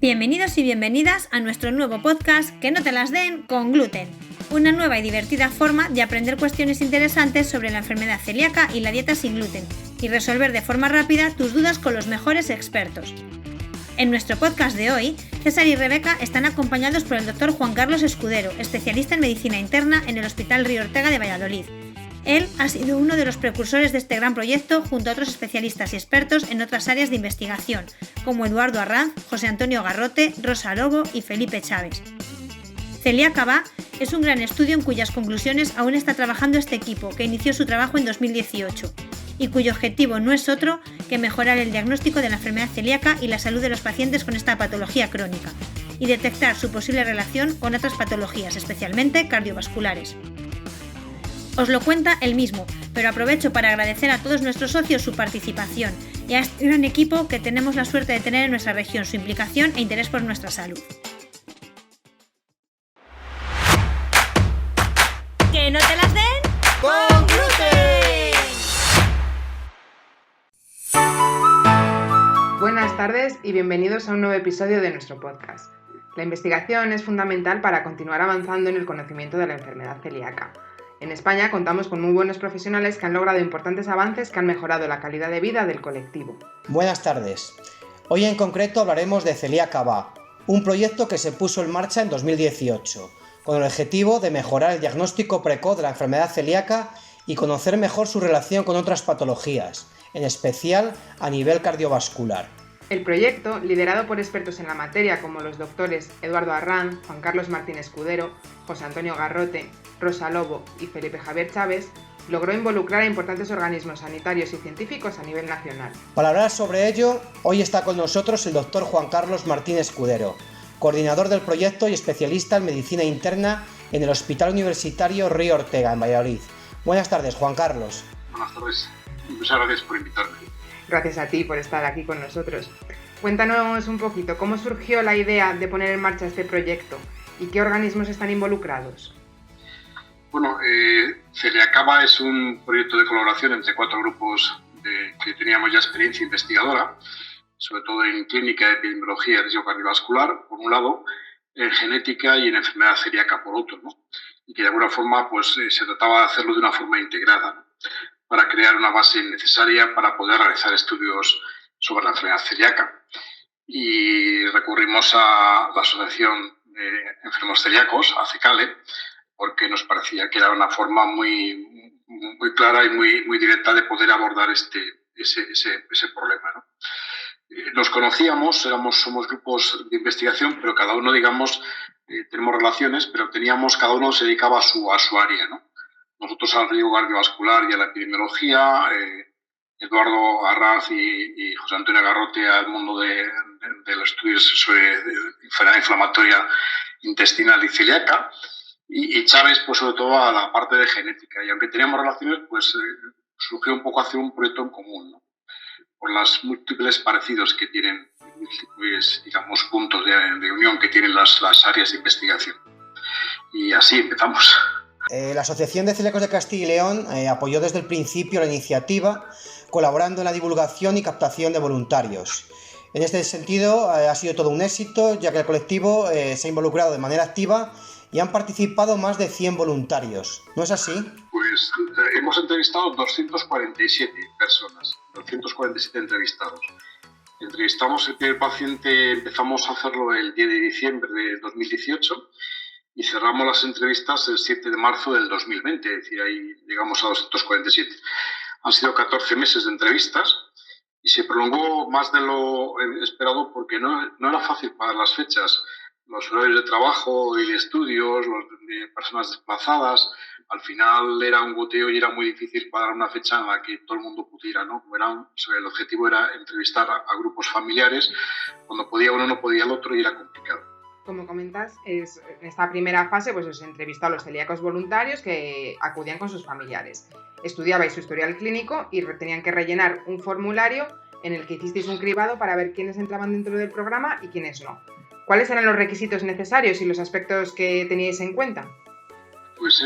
Bienvenidos y bienvenidas a nuestro nuevo podcast Que no te las den con gluten. Una nueva y divertida forma de aprender cuestiones interesantes sobre la enfermedad celíaca y la dieta sin gluten y resolver de forma rápida tus dudas con los mejores expertos. En nuestro podcast de hoy, César y Rebeca están acompañados por el Dr. Juan Carlos Escudero, especialista en medicina interna en el Hospital Río Ortega de Valladolid. Él ha sido uno de los precursores de este gran proyecto junto a otros especialistas y expertos en otras áreas de investigación, como Eduardo Arranz, José Antonio Garrote, Rosa Lobo y Felipe Chávez. Celíaca Va es un gran estudio en cuyas conclusiones aún está trabajando este equipo, que inició su trabajo en 2018, y cuyo objetivo no es otro que mejorar el diagnóstico de la enfermedad celíaca y la salud de los pacientes con esta patología crónica, y detectar su posible relación con otras patologías, especialmente cardiovasculares. Os lo cuenta él mismo, pero aprovecho para agradecer a todos nuestros socios su participación y a este gran equipo que tenemos la suerte de tener en nuestra región, su implicación e interés por nuestra salud. ¡Que no te las den con gluten! Buenas tardes y bienvenidos a un nuevo episodio de nuestro podcast. La investigación es fundamental para continuar avanzando en el conocimiento de la enfermedad celíaca. En España contamos con muy buenos profesionales que han logrado importantes avances que han mejorado la calidad de vida del colectivo. Buenas tardes. Hoy en concreto hablaremos de Celíaca Va, un proyecto que se puso en marcha en 2018, con el objetivo de mejorar el diagnóstico precoz de la enfermedad celíaca y conocer mejor su relación con otras patologías, en especial a nivel cardiovascular. El proyecto, liderado por expertos en la materia como los doctores Eduardo Arranz, Juan Carlos Martín Escudero, José Antonio Garrote, Rosa Lobo y Felipe Javier Chávez, logró involucrar a importantes organismos sanitarios y científicos a nivel nacional. Para hablar sobre ello, hoy está con nosotros el doctor Juan Carlos Martín Escudero, coordinador del proyecto y especialista en medicina interna en el Hospital Universitario Río Ortega, en Valladolid. Buenas tardes, Juan Carlos. Buenas tardes y muchas gracias por invitarme. Gracias a ti por estar aquí con nosotros. Cuéntanos un poquito, ¿cómo surgió la idea de poner en marcha este proyecto y qué organismos están involucrados? Bueno, Celíaca Va es un proyecto de colaboración entre 4 grupos que teníamos ya experiencia investigadora, sobre todo en clínica, epidemiología y riesgo cardiovascular, por un lado, en genética y en enfermedad celíaca, por otro, ¿no? Y que de alguna forma pues, se trataba de hacerlo de una forma integrada, ¿no? Para crear una base necesaria para poder realizar estudios sobre la enfermedad celíaca. Y recurrimos a la Asociación de Enfermos Celíacos, ACECALE, porque nos parecía que era una forma muy clara y muy directa de poder abordar ese problema, ¿no? Nos conocíamos, somos grupos de investigación, pero cada uno, digamos, tenemos relaciones, pero cada uno se dedicaba a su área, ¿no? Nosotros al riesgo cardiovascular y a la epidemiología, Eduardo Arranz y José Antonio Garrote al mundo de los estudios sobre enfermedad inflamatoria intestinal y celíaca, y Chávez, pues sobre todo a la parte de genética. Y aunque teníamos relaciones, pues surgió un poco hacer un proyecto en común, ¿no? Por los múltiples parecidos que tienen, múltiples, digamos, puntos de unión que tienen las áreas de investigación. Y así empezamos. La Asociación de Celíacos de Castilla y León apoyó desde el principio la iniciativa, colaborando en la divulgación y captación de voluntarios. En este sentido, ha sido todo un éxito, ya que el colectivo se ha involucrado de manera activa y han participado más de 100 voluntarios. ¿No es así? Pues hemos entrevistado 247 personas, 247 entrevistados. Entrevistamos el primer paciente, empezamos a hacerlo el 10 de diciembre de 2018 y cerramos las entrevistas el 7 de marzo del 2020, es decir, ahí llegamos a 247. Han sido 14 meses de entrevistas y se prolongó más de lo esperado porque no era fácil para las fechas. Los horarios de trabajo y de estudios, los de personas desplazadas, al final era un goteo y era muy difícil para dar una fecha en la que todo el mundo pudiera, ¿no? El objetivo era entrevistar a grupos familiares, cuando podía uno no podía el otro y era complicado. Como comentas, en esta primera fase pues os entrevistó a los celíacos voluntarios que acudían con sus familiares. Estudiabais su historial clínico y tenían que rellenar un formulario en el que hicisteis un cribado para ver quiénes entraban dentro del programa y quiénes no. ¿Cuáles eran los requisitos necesarios y los aspectos que teníais en cuenta? Pues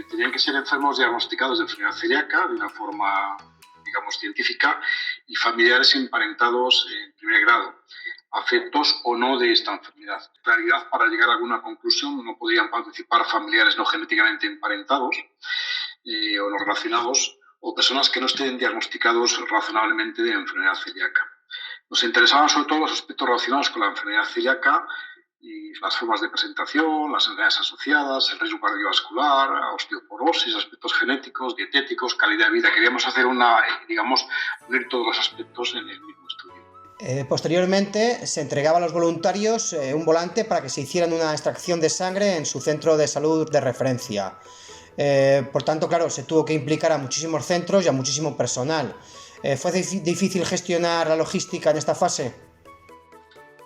tenían que ser enfermos diagnosticados de enfermedad celíaca de una forma, digamos, científica y familiares emparentados en primer grado. afectos o no de esta enfermedad. En realidad, para llegar a alguna conclusión, no podían participar familiares no genéticamente emparentados o no relacionados, o personas que no estén diagnosticados razonablemente de enfermedad celíaca. Nos interesaban sobre todo los aspectos relacionados con la enfermedad celíaca y las formas de presentación, las enfermedades asociadas, el riesgo cardiovascular, osteoporosis, aspectos genéticos, dietéticos, calidad de vida. Queríamos hacer unir todos los aspectos en el mismo estudio. Posteriormente se entregaba a los voluntarios un volante para que se hicieran una extracción de sangre en su centro de salud de referencia. Por tanto, claro, se tuvo que implicar a muchísimos centros y a muchísimo personal. ¿Fue difícil gestionar la logística en esta fase?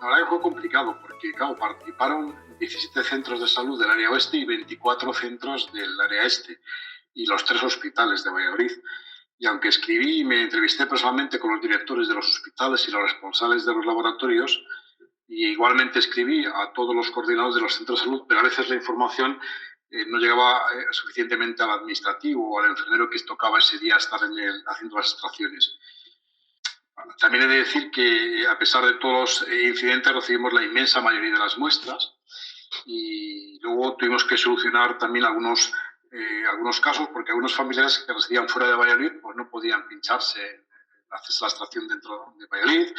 La verdad que fue complicado porque, claro, participaron 17 centros de salud del área oeste y 24 centros del área este y los 3 hospitales de Valladolid. Y aunque escribí y me entrevisté personalmente con los directores de los hospitales y los responsables de los laboratorios, y igualmente escribí a todos los coordinadores de los centros de salud, pero a veces la información no llegaba suficientemente al administrativo o al enfermero que tocaba ese día estar haciendo las extracciones. También he de decir que, a pesar de todos los incidentes, recibimos la inmensa mayoría de las muestras y luego tuvimos que solucionar también algunos casos porque algunos familiares que residían fuera de Valladolid pues no podían pincharse, hacerse la extracción dentro de Valladolid,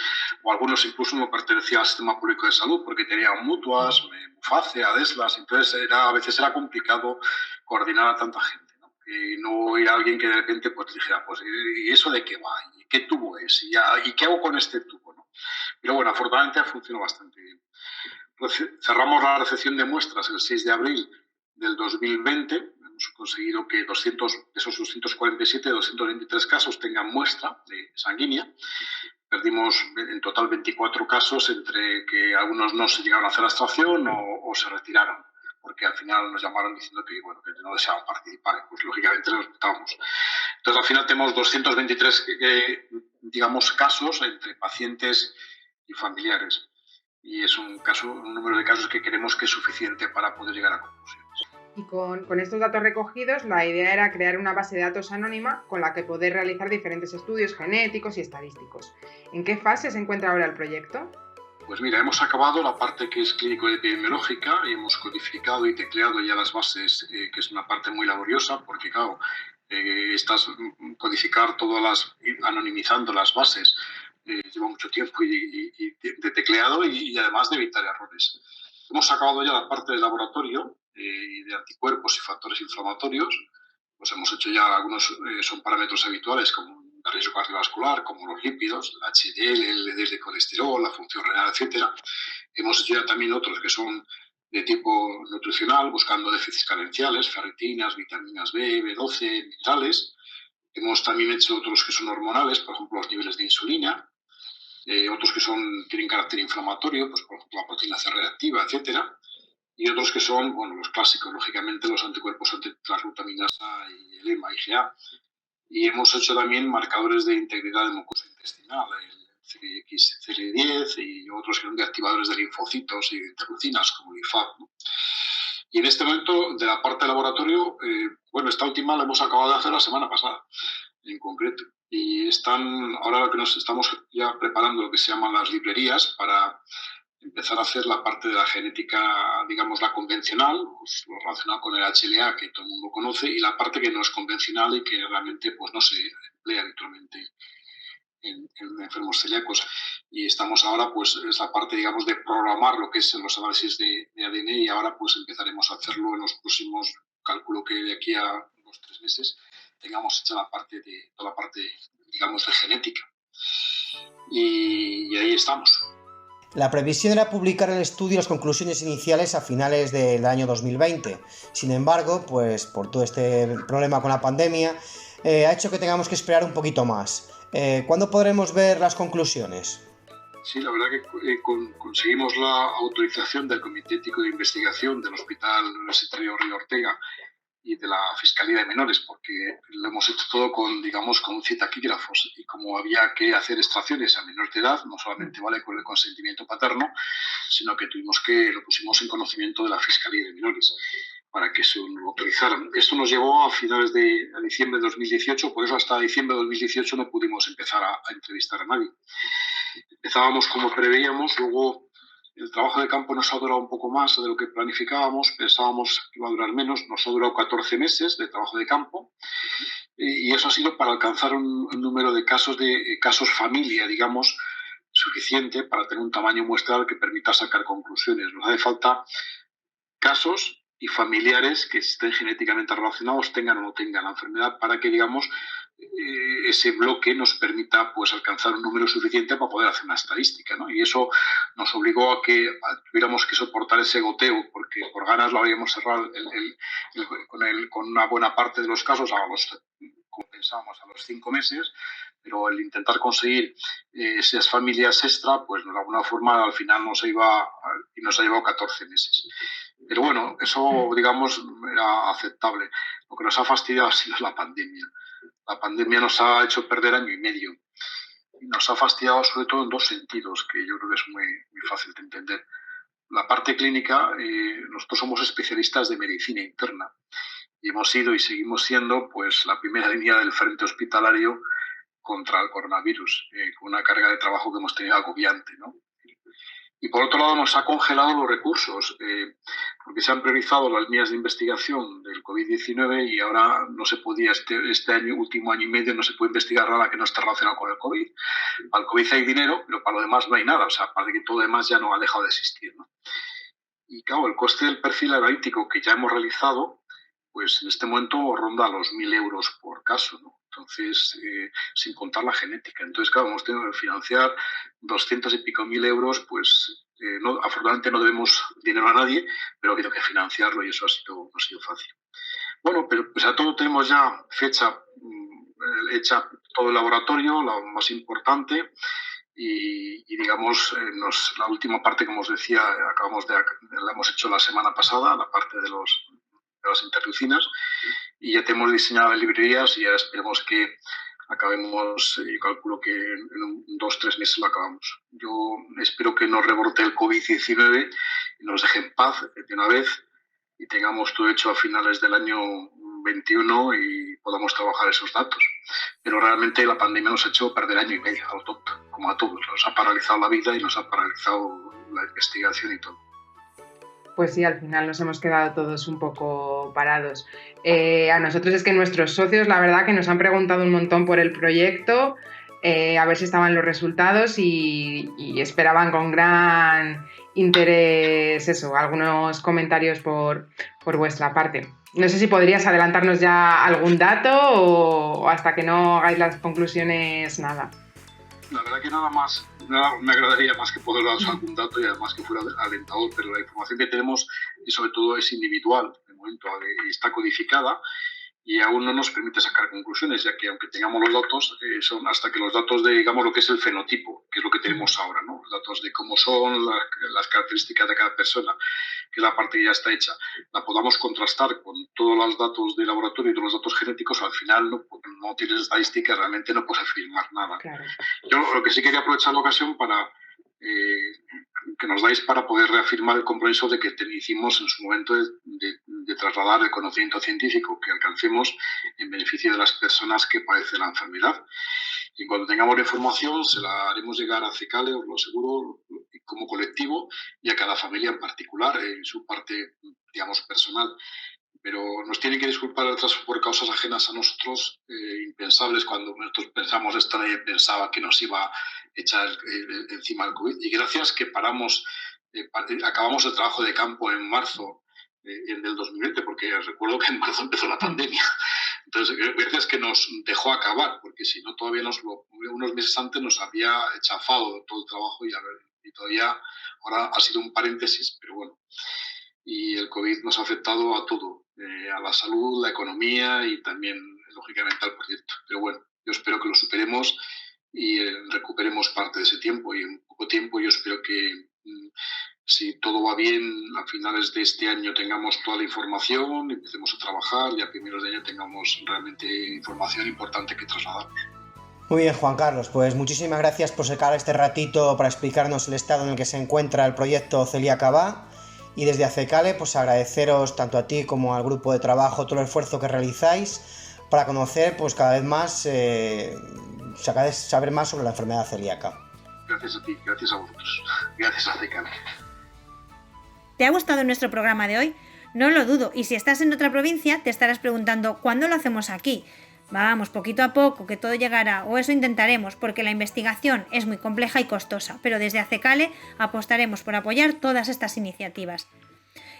o algunos incluso no pertenecían al sistema público de salud porque tenían mutuas, Muface, Adeslas, entonces a veces era complicado coordinar a tanta gente. Y no ir a alguien que de repente pues dijera, pues ¿y eso de qué va? ¿Y qué tubo es? ¿Y qué hago con este tubo? ¿No? Pero bueno, afortunadamente funcionó bastante bien. Pues cerramos la recepción de muestras el 6 de abril del 2020. Hemos conseguido que de esos 247, 223 casos tengan muestra de sanguínea. Perdimos en total 24 casos entre que algunos no se llegaron a hacer la extracción o se retiraron, porque al final nos llamaron diciendo que no deseaban participar, pues lógicamente lo respetábamos. Entonces al final tenemos 223 casos entre pacientes y familiares y es un número de casos que creemos que es suficiente para poder llegar a conclusiones. Y con estos datos recogidos, la idea era crear una base de datos anónima con la que poder realizar diferentes estudios genéticos y estadísticos. ¿En qué fase se encuentra ahora el proyecto? Pues mira, hemos acabado la parte que es clínico-epidemiológica y hemos codificado y tecleado ya las bases, que es una parte muy laboriosa, porque claro, codificar anonimizando las bases, lleva mucho tiempo y de tecleado y además de evitar errores. Hemos acabado ya la parte de laboratorio y de anticuerpos y factores inflamatorios. Pues hemos hecho ya algunos, son parámetros habituales como el riesgo cardiovascular, como los lípidos, el HDL, el LDL de colesterol, la función renal, etc. Hemos hecho ya también otros que son de tipo nutricional, buscando déficits carenciales, ferritinas, vitaminas B, B12, minerales. Hemos también hecho otros que son hormonales, por ejemplo, los niveles de insulina. Otros que tienen carácter inflamatorio, pues por ejemplo la proteína C reactiva, etc. Y otros que son, los clásicos, lógicamente, los anticuerpos antitransglutaminasa y el EMA, IgA. Y hemos hecho también marcadores de integridad de mucosa intestinal, el CXCL10 y otros que son de activadores de linfocitos y de interleucinas, como el IFAP, ¿no? Y en este momento, de la parte de laboratorio, esta última la hemos acabado de hacer la semana pasada, en concreto. Y ahora lo que nos estamos ya preparando lo que se llaman las librerías para empezar a hacer la parte de la genética, digamos, la convencional, pues, lo relacionado con el HLA, que todo el mundo conoce, y la parte que no es convencional y que realmente pues, no se emplea habitualmente en enfermos celíacos. Y estamos ahora, pues, es la parte, digamos, de programar lo que es los análisis de ADN y ahora pues empezaremos a hacerlo en los próximos, calculo que de aquí a 2-3 meses, tengamos hecha toda la parte, digamos, de genética. Y ahí estamos. La previsión era publicar el estudio y las conclusiones iniciales a finales del año 2020. Sin embargo, pues por todo este problema con la pandemia, ha hecho que tengamos que esperar un poquito más. ¿Cuándo podremos ver las conclusiones? Sí, la verdad que conseguimos la autorización del Comité Ético de Investigación del Hospital Universitario Río Ortega y de la Fiscalía de Menores, porque lo hemos hecho todo con citaquígrafos, y como había que hacer extracciones a menores de edad, no solamente vale con el consentimiento paterno, sino que lo pusimos en conocimiento de la Fiscalía de Menores para que se lo autorizaran. Esto nos llevó a finales de diciembre de 2018, por eso hasta diciembre de 2018 no pudimos empezar a entrevistar a nadie. Empezábamos como preveíamos, luego el trabajo de campo nos ha durado un poco más de lo que planificábamos, pensábamos que iba a durar menos, nos ha durado 14 meses de trabajo de campo, y eso ha sido para alcanzar un número de casos familia, digamos, suficiente para tener un tamaño muestral que permita sacar conclusiones. Nos hace falta casos y familiares que estén genéticamente relacionados, tengan o no tengan la enfermedad, para que, digamos, ese bloque nos permita pues alcanzar un número suficiente para poder hacer una estadística, ¿no? Y eso nos obligó a que tuviéramos que soportar ese goteo, porque por ganas lo habíamos cerrado con una buena parte de los casos como pensábamos, a los 5 meses, pero el intentar conseguir esas familias extra, pues de alguna forma al final nos ha llevado 14 meses. Pero bueno, eso, digamos, era aceptable. Lo que nos ha fastidiado ha sido la pandemia. La pandemia nos ha hecho perder 1 año y medio. Y nos ha fastidiado sobre todo en 2 sentidos, que yo creo que es muy, muy fácil de entender. La parte clínica, nosotros somos especialistas de medicina interna. Y hemos sido y seguimos siendo pues la primera línea del frente hospitalario contra el coronavirus, con una carga de trabajo que hemos tenido agobiante, ¿no? Y por otro lado nos ha congelado los recursos, porque se han priorizado las líneas de investigación del COVID-19 y ahora no se podía, este año, último año y medio, no se puede investigar nada que no esté relacionado con el COVID. Para el COVID hay dinero, pero para lo demás no hay nada, o sea, para que todo lo demás ya no ha dejado de existir, ¿no? Y claro, el coste del perfil analítico que ya hemos realizado, pues en este momento ronda los 1.000 euros por caso, ¿no? Entonces, sin contar la genética. Entonces, claro, hemos tenido que financiar 200 y pico mil euros, pues afortunadamente no debemos dinero a nadie, pero ha habido que financiarlo y eso no ha sido fácil. Bueno, pero pues a todo tenemos ya fecha hecha todo el laboratorio, lo más importante, y digamos, la última parte, como os decía, la hemos hecho la semana pasada, la parte de las interleucinas, y ya tenemos diseñado las librerías y ya esperemos que acabemos, yo calculo que en 2-3 meses lo acabamos. Yo espero que nos rebrote el COVID-19 y nos deje en paz de una vez y tengamos todo hecho a finales del año 21 y podamos trabajar esos datos. Pero realmente la pandemia nos ha hecho perder 1 año y medio, a lo tonto, como a todos. Nos ha paralizado la vida y nos ha paralizado la investigación y todo. Pues sí, al final nos hemos quedado todos un poco parados. A nosotros es que nuestros socios, la verdad, que nos han preguntado un montón por el proyecto, a ver si estaban los resultados y esperaban con gran interés algunos comentarios por vuestra parte. No sé si podrías adelantarnos ya algún dato o hasta que no hagáis las conclusiones, nada. La verdad que nada me agradaría más que poder daros algún dato y además que fuera alentador, pero la información que tenemos y sobre todo es individual, de momento está codificada y aún no nos permite sacar conclusiones, ya que aunque tengamos los datos, son hasta que los datos de, digamos, lo que es el fenotipo, que es lo que tenemos ahora, ¿no? Los datos de cómo son las características de cada persona, que es la parte que ya está hecha, la podamos contrastar con todos los datos de laboratorio y todos los datos genéticos, al final no tienes estadísticas, realmente no puedes afirmar nada. Claro. Yo lo que sí quería aprovechar la ocasión para que nos dais para poder reafirmar el compromiso de que hicimos en su momento de trasladar el conocimiento científico que alcancemos en beneficio de las personas que padecen la enfermedad. Y cuando tengamos la información se la haremos llegar a CECALE, os lo aseguro, como colectivo y a cada familia en particular, en su parte, digamos, personal. Pero nos tienen que disculpar por causas ajenas a nosotros, impensables. Cuando nosotros pensamos esto, nadie pensaba que nos iba a echar encima el COVID. Y gracias que acabamos el trabajo de campo en marzo del 2020, porque recuerdo que en marzo empezó la pandemia. Entonces, gracias que nos dejó acabar, porque si no, todavía unos meses antes nos había chafado todo el trabajo y todavía ahora ha sido un paréntesis, pero bueno. Y el COVID nos ha afectado a todo, a la salud, la economía y también, lógicamente, al proyecto. Pero bueno, yo espero que lo superemos y recuperemos parte de ese tiempo. Y en poco tiempo yo espero que, si todo va bien, a finales de este año tengamos toda la información, empecemos a trabajar y a primeros de año tengamos realmente información importante que trasladar. Muy bien, Juan Carlos, pues muchísimas gracias por sacar este ratito para explicarnos el estado en el que se encuentra el proyecto Celíaca Va. Y desde ACECALE, pues agradeceros tanto a ti como al grupo de trabajo todo el esfuerzo que realizáis para conocer pues cada vez más, saber más sobre la enfermedad celíaca. Gracias a ti, gracias a vosotros, gracias a CECAL. ¿Te ha gustado nuestro programa de hoy? No lo dudo, y si estás en otra provincia te estarás preguntando ¿cuándo lo hacemos aquí? Vamos, poquito a poco, que todo llegará, o eso intentaremos, porque la investigación es muy compleja y costosa, pero desde ACECALE apostaremos por apoyar todas estas iniciativas.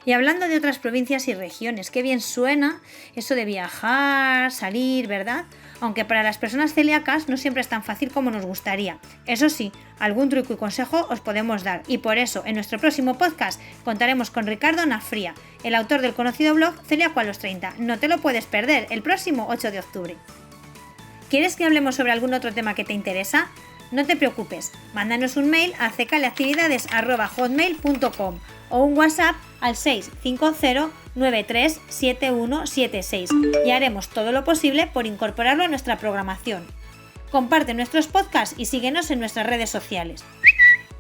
Y hablando de otras provincias y regiones, qué bien suena eso de viajar, salir, ¿verdad? Aunque para las personas celíacas no siempre es tan fácil como nos gustaría. Eso sí, algún truco y consejo os podemos dar, y por eso en nuestro próximo podcast contaremos con Ricardo Nafría, el autor del conocido blog Celíaco a los 30. No te lo puedes perder, el próximo 8 de octubre. ¿Quieres que hablemos sobre algún otro tema que te interesa? No te preocupes, mándanos un mail a cecaleactividades@hotmail.com o un WhatsApp al 650937176 y haremos todo lo posible por incorporarlo a nuestra programación. Comparte nuestros podcasts y síguenos en nuestras redes sociales.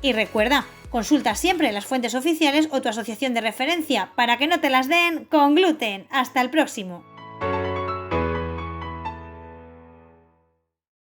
Y recuerda, consulta siempre las fuentes oficiales o tu asociación de referencia para que no te las den con gluten. ¡Hasta el próximo!